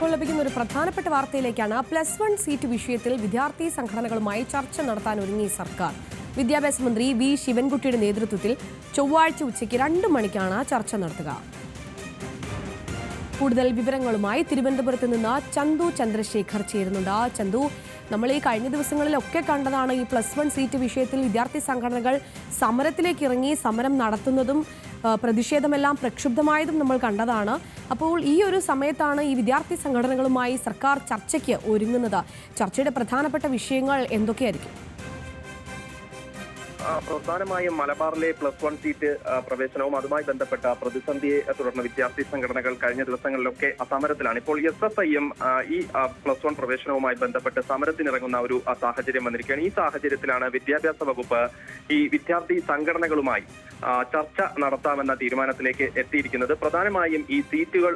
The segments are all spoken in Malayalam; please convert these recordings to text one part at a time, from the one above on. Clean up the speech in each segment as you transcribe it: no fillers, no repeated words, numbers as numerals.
ഇപ്പോൾ ലഭിക്കുന്ന ഒരു പ്രധാനപ്പെട്ട വാർത്തയിലേക്കാണ്. +1 സീറ്റ് വിഷയത്തിൽ വിദ്യാർത്ഥി സംഘടനകളുമായി ചർച്ച നടത്താൻ ഒരുങ്ങി സർക്കാർ. വിദ്യാഭ്യാസ മന്ത്രി വി ശിവൻകുട്ടിയുടെ നേതൃത്വത്തിൽ ചൊവ്വാഴ്ച ഉച്ചയ്ക്ക് 2 മണിക്കാണ് ചർച്ച നടത്തുക. കൂടുതൽ വിവരങ്ങളുമായി തിരുവനന്തപുരത്ത് നിന്ന് ചന്തു ചന്ദ്രശേഖർ ചേരുന്നുണ്ട്. ചന്തു, നമ്മൾ ഈ കഴിഞ്ഞ ദിവസങ്ങളിലൊക്കെ കണ്ടതാണ് ഈ +1 സീറ്റ് വിഷയത്തിൽ വിദ്യാർത്ഥി സംഘടനകൾ സമരത്തിലേക്ക് ഇറങ്ങി സമരം നടത്തുന്നതും പ്രതിഷേധമെല്ലാം പ്രക്ഷുബ്ധമായതും നമ്മൾ കണ്ടതാണ്. അപ്പോൾ ഈ ഒരു സമയത്താണ് ഈ വിദ്യാർത്ഥി സംഘടനകളുമായി സർക്കാർ ചർച്ചയ്ക്ക് ഒരുങ്ങുന്നത്. ചർച്ചയുടെ പ്രധാനപ്പെട്ട വിഷയങ്ങൾ എന്തൊക്കെയായിരിക്കും? പ്രധാനമായും മലബാറിലെ +1 സീറ്റ് പ്രവേശനവും അതുമായി ബന്ധപ്പെട്ട പ്രതിസന്ധിയെ തുടർന്ന് വിദ്യാർത്ഥി സംഘടനകൾ കഴിഞ്ഞ ദിവസങ്ങളിലൊക്കെ സമരത്തിലാണ്. ഇപ്പോൾ SFIയും ഈ +1 പ്രവേശനവുമായി ബന്ധപ്പെട്ട് സമരത്തിനിറങ്ങുന്ന ഒരു സാഹചര്യം വന്നിരിക്കുകയാണ്. ഈ സാഹചര്യത്തിലാണ് വിദ്യാഭ്യാസ വകുപ്പ് ഈ വിദ്യാർത്ഥി സംഘടനകളുമായി ചർച്ച നടത്താമെന്ന തീരുമാനത്തിലേക്ക് എത്തിയിരിക്കുന്നത്. പ്രധാനമായും ഈ സീറ്റുകൾ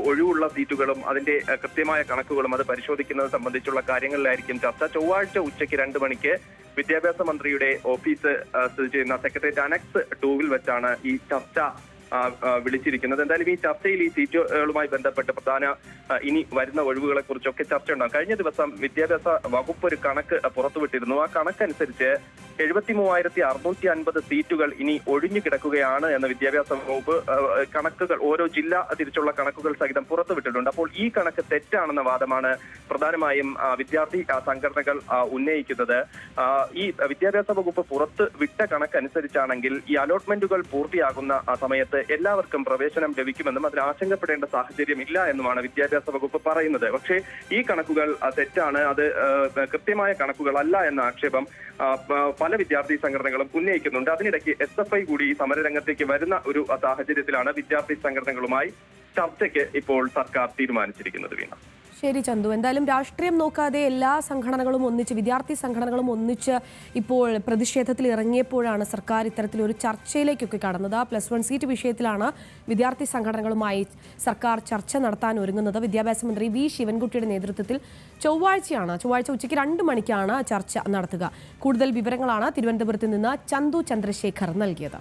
ഒഴിവുള്ള സീറ്റുകളും അതിന്റെ കൃത്യമായ കണക്കുകളും അത് പരിശോധിക്കുന്നത് സംബന്ധിച്ചുള്ള കാര്യങ്ങളിലായിരിക്കും ചർച്ച. ചൊവ്വാഴ്ച ഉച്ചയ്ക്ക് 2 മണിക്ക് വിദ്യാഭ്യാസ മന്ത്രിയുടെ ഓഫീസ് സ്ഥിതി ചെയ്യുന്ന സെക്രട്ടേറിയറ്റ് അനക്സ് 2 വെച്ചാണ് ഈ ചർച്ച വിളിച്ചിരിക്കുന്നത്. എന്തായാലും ഈ ചർച്ചയിൽ ഈ സീറ്റുകളുമായി ബന്ധപ്പെട്ട് ഇനി വരുന്ന ഒഴിവുകളെ കുറിച്ചൊക്കെ ചർച്ച ഉണ്ടാകും. കഴിഞ്ഞ ദിവസം വിദ്യാഭ്യാസ വകുപ്പ് ഒരു കണക്ക് പുറത്തുവിട്ടിരുന്നു. ആ കണക്കനുസരിച്ച് 73,650 സീറ്റുകൾ ഇനി ഒഴിഞ്ഞു കിടക്കുകയാണ് എന്ന് വിദ്യാഭ്യാസ വകുപ്പ് കണക്കുകൾ ഓരോ ജില്ല തിരിച്ചുള്ള കണക്കുകൾ സഹിതം പുറത്തുവിട്ടിട്ടുണ്ട്. അപ്പോൾ ഈ കണക്ക് തെറ്റാണെന്ന വാദമാണ് പ്രധാനമായും വിദ്യാർത്ഥി സംഘടനകൾ ഉന്നയിക്കുന്നത്. ഈ വിദ്യാഭ്യാസ വകുപ്പ് പുറത്ത് വിട്ട കണക്കനുസരിച്ചാണെങ്കിൽ ഈ അലോട്ട്മെന്റുകൾ പൂർത്തിയാകുന്ന സമയത്ത് എല്ലാവർക്കും പ്രവേശനം ലഭിക്കുമെന്നും അതിൽ ആശങ്കപ്പെടേണ്ട സാഹചര്യം ഇല്ല എന്നുമാണ് വിദ്യാഭ്യാസ വകുപ്പ് പറയുന്നത്. പക്ഷേ ഈ കണക്കുകൾ തെറ്റാണ്, അത് കൃത്യമായ കണക്കുകളല്ല എന്ന ആക്ഷേപം പല വിദ്യാർത്ഥി സംഘടനകളും ഉന്നയിക്കുന്നുണ്ട്. അതിനിടയ്ക്ക് SFI കൂടി ഈ സമരരംഗത്തേക്ക് വരുന്ന ഒരു സാഹചര്യത്തിലാണ് വിദ്യാർത്ഥി സംഘടനകളുമായി ചർച്ചയ്ക്ക് ഇപ്പോൾ സർക്കാർ തീരുമാനിച്ചിരിക്കുന്നത്. വീണ, ശരി ചന്തു, എന്തായാലും രാഷ്ട്രീയം നോക്കാതെ എല്ലാ സംഘടനകളും ഒന്നിച്ച്, വിദ്യാർത്ഥി സംഘടനകളും ഒന്നിച്ച് ഇപ്പോൾ പ്രതിഷേധത്തിൽ ഇറങ്ങിയപ്പോഴാണ് സർക്കാർ ഇത്തരത്തിലൊരു ചർച്ചയിലേക്കൊക്കെ കടന്നത്. +1 സീറ്റ് വിഷയത്തിലാണ് വിദ്യാർത്ഥി സംഘടനകളുമായി സർക്കാർ ചർച്ച നടത്താൻ ഒരുങ്ങുന്നത്. വിദ്യാഭ്യാസ മന്ത്രി വി ശിവൻകുട്ടിയുടെ നേതൃത്വത്തിൽ ചൊവ്വാഴ്ച ഉച്ചയ്ക്ക് 2 മണിക്കാണ് ചർച്ച നടത്തുക. കൂടുതൽ വിവരങ്ങളാണ് തിരുവനന്തപുരത്ത് നിന്ന് ചന്തു ചന്ദ്രശേഖർ നൽകിയത്.